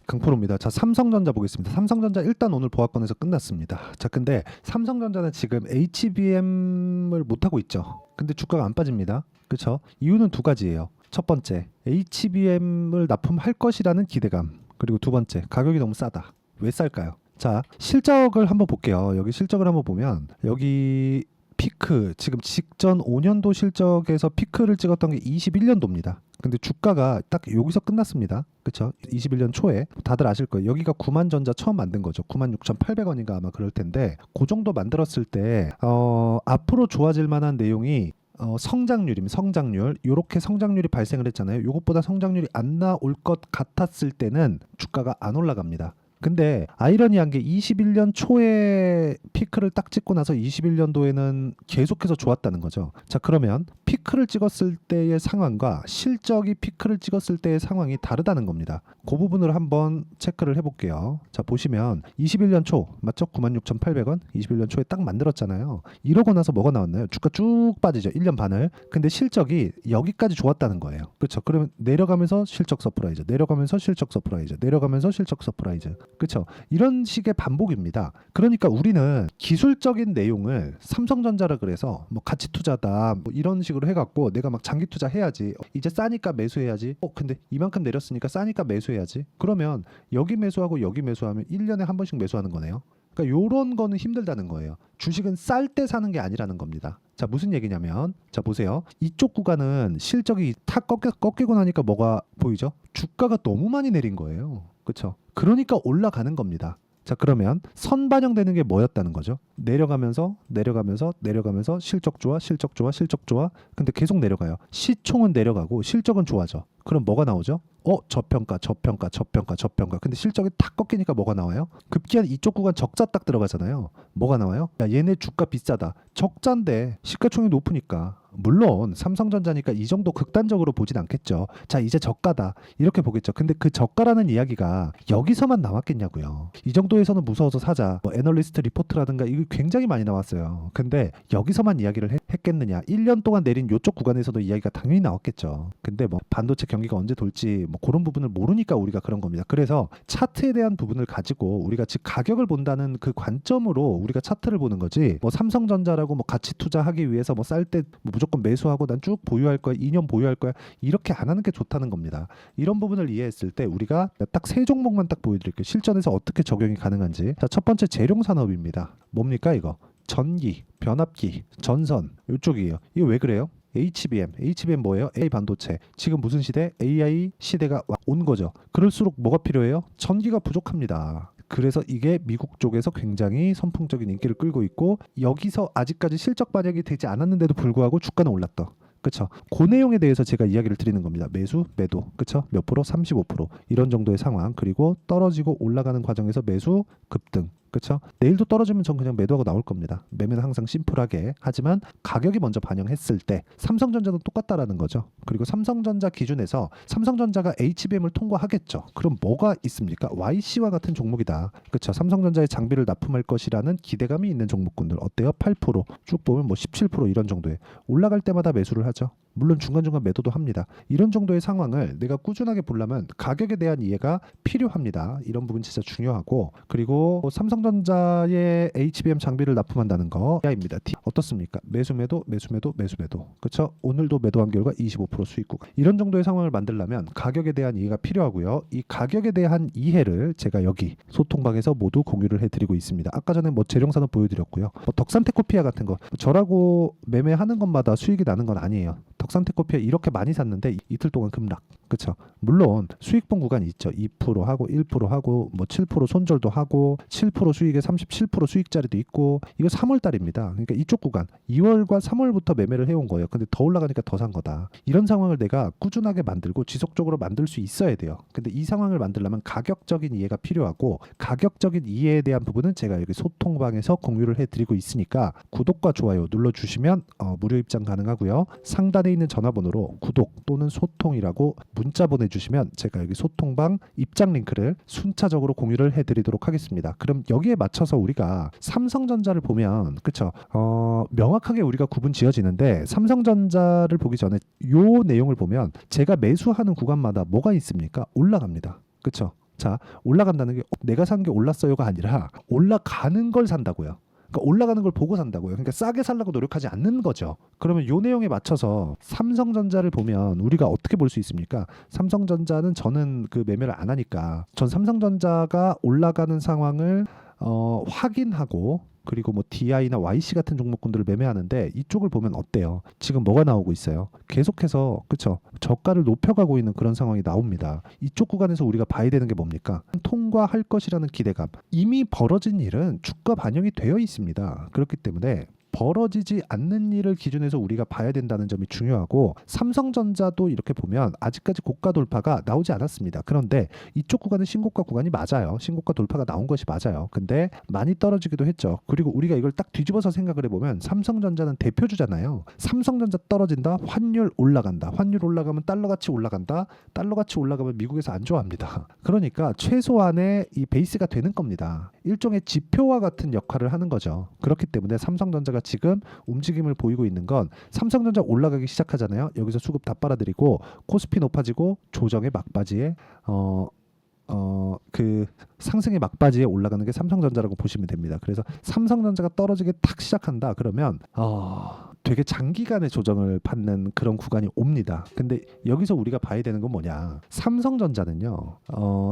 강프로입니다. 자, 삼성전자 보겠습니다. 삼성전자 일단 오늘 보합권에서 끝났습니다. 자, 근데 삼성전자는 지금 HBM을 못 하고 있죠. 근데 주가가 안 빠집니다. 그렇죠? 이유는 두 가지예요. 첫 번째, HBM을 납품할 것이라는 기대감. 그리고 두 번째, 가격이 너무 싸다. 왜 쌀까요? 자, 실적을 한번 볼게요. 여기 실적을 한번 보면 여기 피크, 지금 직전 5년도 실적에서 피크를 찍었던 게 21년도입니다. 근데 주가가 딱 여기서 끝났습니다. 그쵸? 21년 초에 다들 아실 거예요. 여기가 9만전자 처음 만든 거죠. 96,800원인가 아마 그럴 텐데 그 정도 만들었을 때 앞으로 좋아질 만한 내용이 성장률입니다. 성장률. 요렇게 성장률이 발생을 했잖아요. 요것보다 성장률이 안 나올 것 같았을 때는 주가가 안 올라갑니다. 근데 아이러니한 게 21년 초에 피크를 딱 찍고 나서 21년도에는 계속해서 좋았다는 거죠. 자, 그러면 피크를 찍었을 때의 상황과 실적이 피크를 찍었을 때의 상황이 다르다는 겁니다. 그 부분을 한번 체크를 해볼게요. 자, 보시면 21년 초 맞죠? 96,800원 21년 초에 딱 만들었잖아요. 이러고 나서 뭐가 나왔나요? 주가 쭉 빠지죠. 1년 반을. 근데 실적이 여기까지 좋았다는 거예요. 그렇죠? 그러면 내려가면서 실적 서프라이즈, 내려가면서 실적 서프라이즈, 내려가면서 실적 서프라이즈. 그렇죠? 이런 식의 반복입니다. 그러니까 우리는 기술적인 내용을 삼성전자라 그래서 뭐 가치 투자다 뭐 이런 식으로 해갖고 내가 막 장기 투자 해야지. 이제 싸니까 매수해야지. 근데 이만큼 내렸으니까 싸니까 매수해야지. 그러면 여기 매수하고 여기 매수하면 1년에 한 번씩 매수하는 거네요. 그러니까 요런 거는 힘들다는 거예요. 주식은 쌀 때 사는 게 아니라는 겁니다. 자, 무슨 얘기냐면 자, 보세요. 이쪽 구간은 실적이 탁 꺾이고 나니까 뭐가 보이죠? 주가가 너무 많이 내린 거예요. 그렇죠? 그러니까 올라가는 겁니다. 자, 그러면 선반영되는 게 뭐였다는 거죠? 내려가면서 내려가면서 내려가면서 실적 좋아 실적 좋아 실적 좋아. 근데 계속 내려가요. 시총은 내려가고 실적은 좋아져. 그럼 뭐가 나오죠? 저평가 저평가 저평가 저평가. 근데 실적이 탁 꺾이니까 뭐가 나와요? 급기한 이쪽 구간 적자 딱 들어가잖아요. 뭐가 나와요? 야, 얘네 주가 비싸다. 적자인데 시가총액이 높으니까 물론 삼성전자니까 이 정도 극단적으로 보진 않겠죠. 자, 이제 저가다 이렇게 보겠죠. 근데 그 저가라는 이야기가 여기서만 나왔겠냐고요. 이 정도에서는 무서워서 사자. 뭐 애널리스트 리포트라든가 이거 굉장히 많이 나왔어요. 근데 여기서만 이야기를 했겠느냐. 1년 동안 내린 요쪽 구간에서도 이야기가 당연히 나왔겠죠. 근데 뭐 반도체 경기가 언제 돌지 뭐 그런 부분을 모르니까 우리가 그런 겁니다. 그래서 차트에 대한 부분을 가지고 우리가 즉 가격을 본다는 그 관점으로 우리가 차트를 보는 거지. 뭐 삼성전자라고 뭐 가치 투자하기 위해서 뭐 쌀 때 뭐 무조건 매수하고 난 쭉 보유할 거야. 2년 보유할 거야. 이렇게 안 하는 게 좋다는 겁니다. 이런 부분을 이해했을 때 우리가 딱 세 종목만 딱 보여드릴게요. 실전에서 어떻게 적용이 가능한지. 자, 첫 번째 재룡 산업입니다. 뭡니까 이거? 전기, 변압기, 전선 이쪽이에요. 이거 왜 그래요? HBM 뭐예요? AI 반도체. 지금 무슨 시대? AI 시대가 온 거죠. 그럴수록 뭐가 필요해요? 전기가 부족합니다. 그래서 이게 미국 쪽에서 굉장히 선풍적인 인기를 끌고 있고 여기서 아직까지 실적 반영이 되지 않았는데도 불구하고 주가는 올랐다. 그렇죠? 그 내용에 대해서 제가 이야기를 드리는 겁니다. 매수, 매도. 그렇죠? 몇 프로? 35%. 이런 정도의 상황. 그리고 떨어지고 올라가는 과정에서 매수, 급등. 그렇죠? 내일도 떨어지면 전 그냥 매도하고 나올 겁니다. 매매는 항상 심플하게. 하지만 가격이 먼저 반영했을 때 삼성전자도 똑같다라는 거죠. 그리고 삼성전자 기준에서 삼성전자가 HBM을 통과하겠죠. 그럼 뭐가 있습니까? YC와 같은 종목이다. 그렇죠? 삼성전자의 장비를 납품할 것이라는 기대감이 있는 종목군들 어때요? 8%쭉 보면 뭐 17% 이런 정도에 올라갈 때마다 매수를 하죠. 물론 중간중간 매도도 합니다. 이런 정도의 상황을 내가 꾸준하게 보려면 가격에 대한 이해가 필요합니다. 이런 부분 진짜 중요하고 그리고 삼성전자의 HBM 장비를 납품한다는 거입니다. 어떻습니까? 매수 매도 매수 매도 매수 매도. 그렇죠? 오늘도 매도한 결과 25% 수익 구간. 이런 정도의 상황을 만들려면 가격에 대한 이해가 필요하고요. 이 가격에 대한 이해를 제가 여기 소통방에서 모두 공유를 해드리고 있습니다. 아까 전에 뭐 재룡산업 보여드렸고요. 뭐 덕산테코피아 같은 거 저라고 매매하는 것마다 수익이 나는 건 아니에요. 덕산테코피아 이렇게 많이 샀는데 이틀 동안 급락. 그렇죠? 물론 수익본 구간이 있죠. 2% 하고 1% 하고 뭐 7% 손절도 하고 7% 수익에 37% 수익자리도 있고 이거 3월 달입니다. 그러니까 이쪽 구간 2월과 3월부터 매매를 해온 거예요. 근데 더 올라가니까 더 산 거다. 이런 상황을 내가 꾸준하게 만들고 지속적으로 만들 수 있어야 돼요. 근데 이 상황을 만들려면 가격적인 이해가 필요하고 가격적인 이해에 대한 부분은 제가 여기 소통방에서 공유를 해드리고 있으니까 구독과 좋아요 눌러주시면 무료 입장 가능하고요. 상단에 있는 전화번호로 구독 또는 소통이라고 문자 보내주시면 제가 여기 소통방 입장 링크를 순차적으로 공유를 해드리도록 하겠습니다. 그럼 여기에 맞춰서 우리가 삼성전자를 보면 그쵸? 명확하게 우리가 구분 지어지는데 삼성전자를 보기 전에 요 내용을 보면 제가 매수하는 구간마다 뭐가 있습니까? 올라갑니다. 그쵸? 자, 올라간다는 게 내가 산 게 올랐어요가 아니라 올라가는 걸 산다고요. 그러니까 올라가는 걸 보고 산다고요. 그러니까 싸게 살려고 노력하지 않는 거죠. 그러면 요 내용에 맞춰서 삼성전자를 보면 우리가 어떻게 볼 수 있습니까? 삼성전자는 저는 그 매매를 안 하니까 전 삼성전자가 올라가는 상황을 확인하고 그리고 뭐 DI나 YC 같은 종목군들을 매매하는데 이쪽을 보면 어때요? 지금 뭐가 나오고 있어요? 계속해서 그쵸? 저가를 높여가고 있는 그런 상황이 나옵니다. 이쪽 구간에서 우리가 봐야 되는 게 뭡니까? 통과할 것이라는 기대감. 이미 벌어진 일은 주가 반영이 되어 있습니다. 그렇기 때문에 벌어지지 않는 일을 기준에서 우리가 봐야 된다는 점이 중요하고 삼성전자도 이렇게 보면 아직까지 고가 돌파가 나오지 않았습니다. 그런데 이쪽 구간은 신고가 구간이 맞아요. 신고가 돌파가 나온 것이 맞아요. 근데 많이 떨어지기도 했죠. 그리고 우리가 이걸 딱 뒤집어서 생각을 해보면 삼성전자는 대표주잖아요. 삼성전자 떨어진다, 환율 올라간다. 환율 올라가면 달러가치 올라간다. 달러가치 올라가면 미국에서 안 좋아합니다. 그러니까 최소한의 이 베이스가 되는 겁니다. 일종의 지표와 같은 역할을 하는 거죠. 그렇기 때문에 삼성전자가 지금 움직임을 보이고 있는 건 삼성전자 올라가기 시작하잖아요. 여기서 수급 다 빨아들이고 코스피 높아지고 조정의 막바지에 그 상승의 막바지에 올라가는 게 삼성전자라고 보시면 됩니다. 그래서 삼성전자가 떨어지기 딱 시작한다 그러면 되게 장기간의 조정을 받는 그런 구간이 옵니다. 근데 여기서 우리가 봐야 되는 건 뭐냐? 삼성전자는요.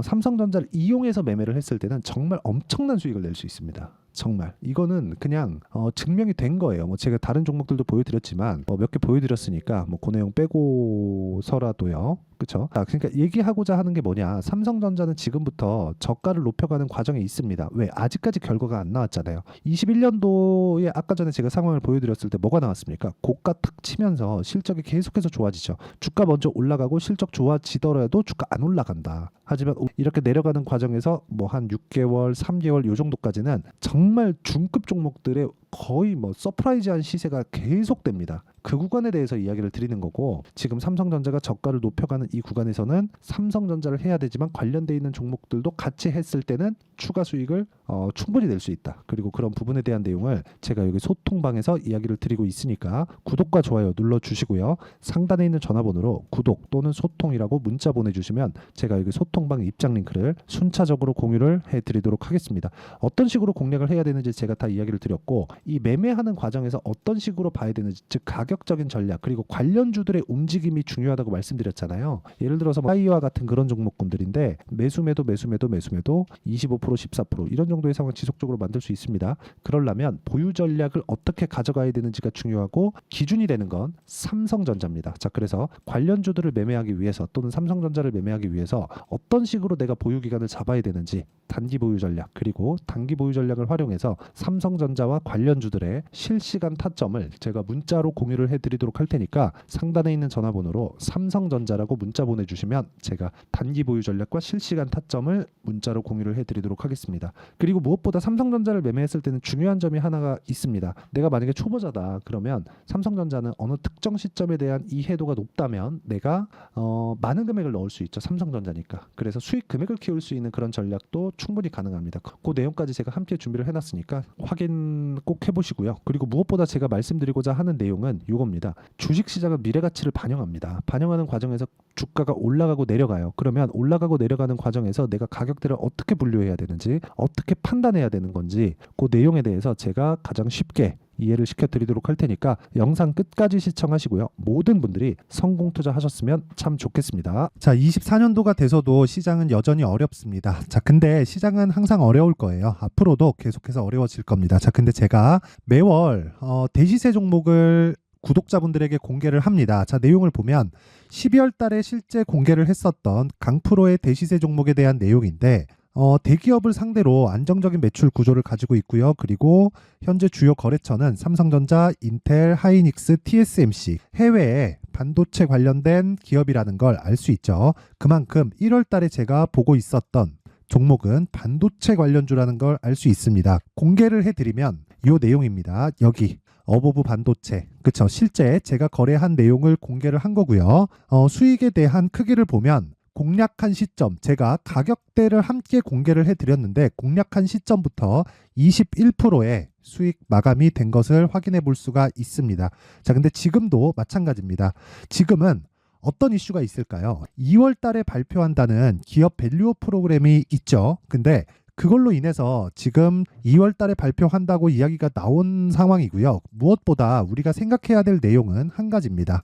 삼성전자를 이용해서 매매를 했을 때는 정말 엄청난 수익을 낼 수 있습니다. 정말 이거는 그냥 증명이 된 거예요. 뭐 제가 다른 종목들도 보여드렸지만 몇 개 보여드렸으니까 뭐 그 내용 빼고서라도요. 그렇죠? 그러니까 얘기하고자 하는 게 뭐냐? 삼성전자는 지금부터 저가를 높여가는 과정에 있습니다. 왜? 아직까지 결과가 안 나왔잖아요. 21년도에 아까 전에 제가 상황을 보여드렸을 때 뭐가 나왔습니까? 고가 탁 치면서 실적이 계속해서 좋아지죠. 주가 먼저 올라가고 실적 좋아지더라도 주가 안 올라간다. 하지만 이렇게 내려가는 과정에서 뭐 한 6개월, 3개월 요 정도까지는 정말 중급 종목들의 거의 뭐 서프라이즈한 시세가 계속됩니다. 그 구간에 대해서 이야기를 드리는 거고 지금 삼성전자가 저가를 높여가는 이 구간에서는 삼성전자를 해야 되지만 관련돼 있는 종목들도 같이 했을 때는 추가 수익을 충분히 낼 수 있다. 그리고 그런 부분에 대한 내용을 제가 여기 소통방에서 이야기를 드리고 있으니까 구독과 좋아요 눌러주시고요. 상단에 있는 전화번호로 구독 또는 소통이라고 문자 보내주시면 제가 여기 소통방 입장 링크를 순차적으로 공유를 해드리도록 하겠습니다. 어떤 식으로 공략을 해야 되는지 제가 다 이야기를 드렸고 이 매매하는 과정에서 어떤 식으로 봐야 되는지 즉 가격적인 전략 그리고 관련주들의 움직임이 중요하다고 말씀드렸잖아요. 예를 들어서 파이와 같은 그런 종목군들인데 매수매도 25% 14% 이런 정도의 상황을 지속적으로 만들 수 있습니다. 그러려면 보유 전략을 어떻게 가져가야 되는지가 중요하고 기준이 되는 건 삼성전자입니다. 자, 그래서 관련주들을 매매하기 위해서 또는 삼성전자를 매매하기 위해서 어떤 식으로 내가 보유 기간을 잡아야 되는지 단기 보유 전략 그리고 단기 보유 전략을 활용해서 삼성전자와 관련주들의 실시간 타점을 제가 문자로 공유를 해드리도록 할 테니까 상단에 있는 전화번호로 삼성전자라고 문자 보내주시면 제가 단기 보유 전략과 실시간 타점을 문자로 공유를 해드리도록 하겠습니다. 그리고 무엇보다 삼성전자를 매매했을 때는 중요한 점이 하나가 있습니다. 내가 만약에 초보자다 그러면 삼성전자는 어느 특정 시점에 대한 이해도가 높다면 내가 많은 금액을 넣을 수 있죠. 삼성전자니까. 그래서 수익 금액을 키울 수 있는 그런 전략도 충분히 가능합니다. 그 내용까지 제가 함께 준비를 해놨으니까 확인 꼭 해보시고요. 그리고 무엇보다 제가 말씀드리고자 하는 내용은 이겁니다. 주식시장은 미래가치를 반영합니다. 반영하는 과정에서 주가가 올라가고 내려가요. 그러면 올라가고 내려가는 과정에서 내가 가격대를 어떻게 분류해야 되는지 어떻게 판단해야 되는 건지 그 내용에 대해서 제가 가장 쉽게 이해를 시켜드리도록 할 테니까 영상 끝까지 시청하시고요. 모든 분들이 성공 투자하셨으면 참 좋겠습니다. 자, 24년도가 돼서도 시장은 여전히 어렵습니다. 자, 근데 시장은 항상 어려울 거예요. 앞으로도 계속해서 어려워질 겁니다. 자, 근데 제가 매월 대시세 종목을 구독자분들에게 공개를 합니다. 자, 내용을 보면 12월 달에 실제 공개를 했었던 강프로의 대시세 종목에 대한 내용인데 대기업을 상대로 안정적인 매출 구조를 가지고 있고요. 그리고 현재 주요 거래처는 삼성전자, 인텔, 하이닉스, TSMC, 해외에 반도체 관련된 기업이라는 걸 알 수 있죠. 그만큼 1월 달에 제가 보고 있었던 종목은 반도체 관련주라는 걸 알 수 있습니다. 공개를 해드리면 이 내용입니다. 여기 어보브 반도체, 그쵸? 실제 제가 거래한 내용을 공개를 한 거고요. 수익에 대한 크기를 보면 공략한 시점, 제가 가격대를 함께 공개를 해드렸는데 공략한 시점부터 21%의 수익 마감이 된 것을 확인해 볼 수가 있습니다. 자, 근데 지금도 마찬가지입니다. 지금은 어떤 이슈가 있을까요? 2월 달에 발표한다는 기업 밸류업 프로그램이 있죠. 근데 그걸로 인해서 지금 2월 달에 발표한다고 이야기가 나온 상황이고요. 무엇보다 우리가 생각해야 될 내용은 한 가지입니다.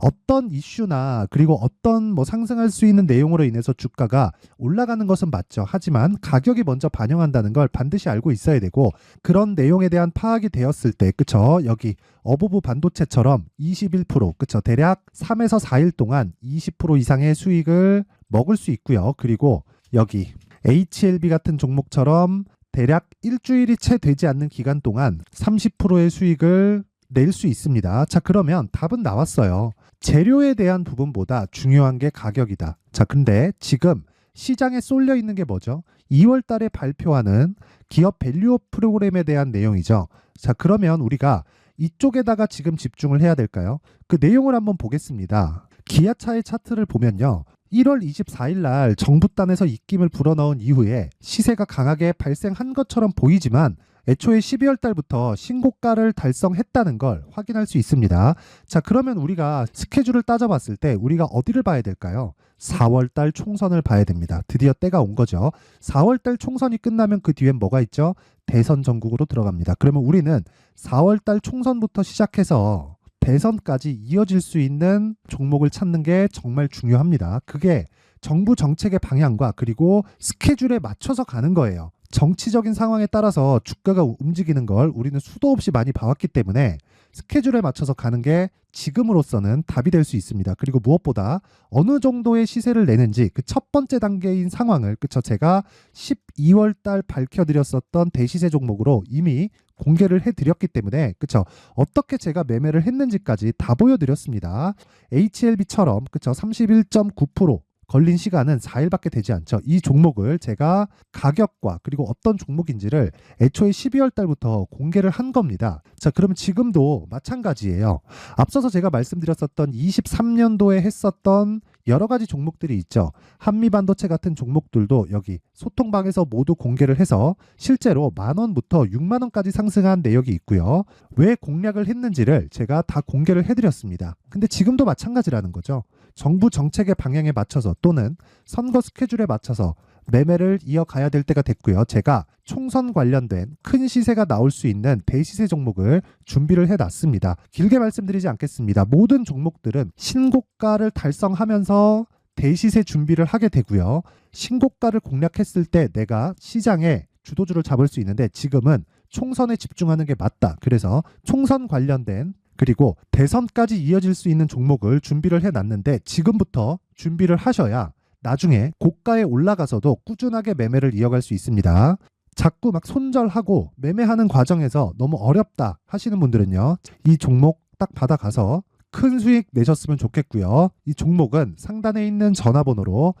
어떤 이슈나 그리고 어떤 상승할 수 있는 내용으로 인해서 주가가 올라가는 것은 맞죠. 하지만 가격이 먼저 반영한다는 걸 반드시 알고 있어야 되고, 그런 내용에 대한 파악이 되었을 때, 그쵸? 여기 어부부 반도체처럼 21%, 그쵸? 대략 3에서 4일 동안 20% 이상의 수익을 먹을 수 있고요. 그리고 여기 HLB 같은 종목처럼 대략 일주일이 채 되지 않는 기간 동안 30%의 수익을 낼 수 있습니다. 자, 그러면 답은 나왔어요. 재료에 대한 부분보다 중요한 게 가격이다. 자, 근데 지금 시장에 쏠려 있는 게 뭐죠? 2월 달에 발표하는 기업 밸류업 프로그램에 대한 내용이죠. 자, 그러면 우리가 이쪽에다가 지금 집중을 해야 될까요? 그 내용을 한번 보겠습니다. 기아차의 차트를 보면요. 1월 24일 날 정부단에서 입김을 불어넣은 이후에 시세가 강하게 발생한 것처럼 보이지만 애초에 12월 달부터 신고가를 달성했다는 걸 확인할 수 있습니다. 자, 그러면 우리가 스케줄을 따져봤을 때 우리가 어디를 봐야 될까요? 4월 달 총선을 봐야 됩니다. 드디어 때가 온 거죠. 4월 달 총선이 끝나면 그 뒤엔 뭐가 있죠? 대선 전국으로 들어갑니다. 그러면 우리는 4월 달 총선부터 시작해서 대선까지 이어질 수 있는 종목을 찾는 게 정말 중요합니다. 그게 정부 정책의 방향과 그리고 스케줄에 맞춰서 가는 거예요. 정치적인 상황에 따라서 주가가 움직이는 걸 우리는 수도 없이 많이 봐왔기 때문에 스케줄에 맞춰서 가는 게 지금으로서는 답이 될 수 있습니다. 그리고 무엇보다 어느 정도의 시세를 내는지 그 첫 번째 단계인 상황을, 그쵸? 제가 12월 달 밝혀드렸었던 대시세 종목으로 이미 공개를 해드렸기 때문에, 그쵸? 어떻게 제가 매매를 했는지까지 다 보여드렸습니다. HLB처럼, 그쵸? 31.9% 걸린 시간은 4일밖에 되지 않죠. 이 종목을 제가 가격과 그리고 어떤 종목인지를 애초에 12월 달부터 공개를 한 겁니다. 자, 그러면 지금도 마찬가지예요. 앞서서 제가 말씀드렸었던 23년도에 했었던 여러 가지 종목들이 있죠. 한미반도체 같은 종목들도 여기 소통방에서 모두 공개를 해서 실제로 10,000원부터 60,000원까지 상승한 내역이 있고요. 왜 공략을 했는지를 제가 다 공개를 해드렸습니다. 근데 지금도 마찬가지라는 거죠. 정부 정책의 방향에 맞춰서 또는 선거 스케줄에 맞춰서 매매를 이어가야 될 때가 됐고요. 제가 총선 관련된 큰 시세가 나올 수 있는 대시세 종목을 준비를 해놨습니다. 길게 말씀드리지 않겠습니다. 모든 종목들은 신고가를 달성하면서 대시세 준비를 하게 되고요. 신고가를 공략했을 때 내가 시장에 주도주를 잡을 수 있는데 지금은 총선에 집중하는 게 맞다. 그래서 총선 관련된 그리고 대선까지 이어질 수 있는 종목을 준비를 해놨는데 지금부터 준비를 하셔야 나중에 고가에 올라가서도 꾸준하게 매매를 이어갈 수 있습니다. 자꾸 막 손절하고 매매하는 과정에서 너무 어렵다 하시는 분들은요. 이 종목 딱 받아가서 큰 수익 내셨으면 좋겠고요. 이 종목은 상단에 있는 전화번호로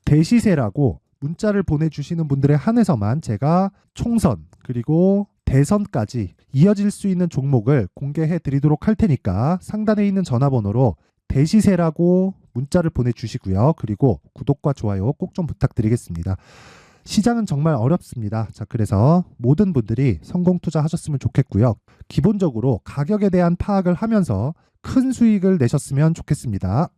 대시세라고 문자를 보내주시는 분들에 한해서만 제가 총선 그리고 대선까지 이어질 수 있는 종목을 공개해 드리도록 할 테니까 상단에 있는 전화번호로 대시세라고 문자를 보내주시고요. 그리고 구독과 좋아요 꼭 좀 부탁드리겠습니다. 시장은 정말 어렵습니다. 자, 그래서 모든 분들이 성공 투자하셨으면 좋겠고요. 기본적으로 가격에 대한 파악을 하면서 큰 수익을 내셨으면 좋겠습니다.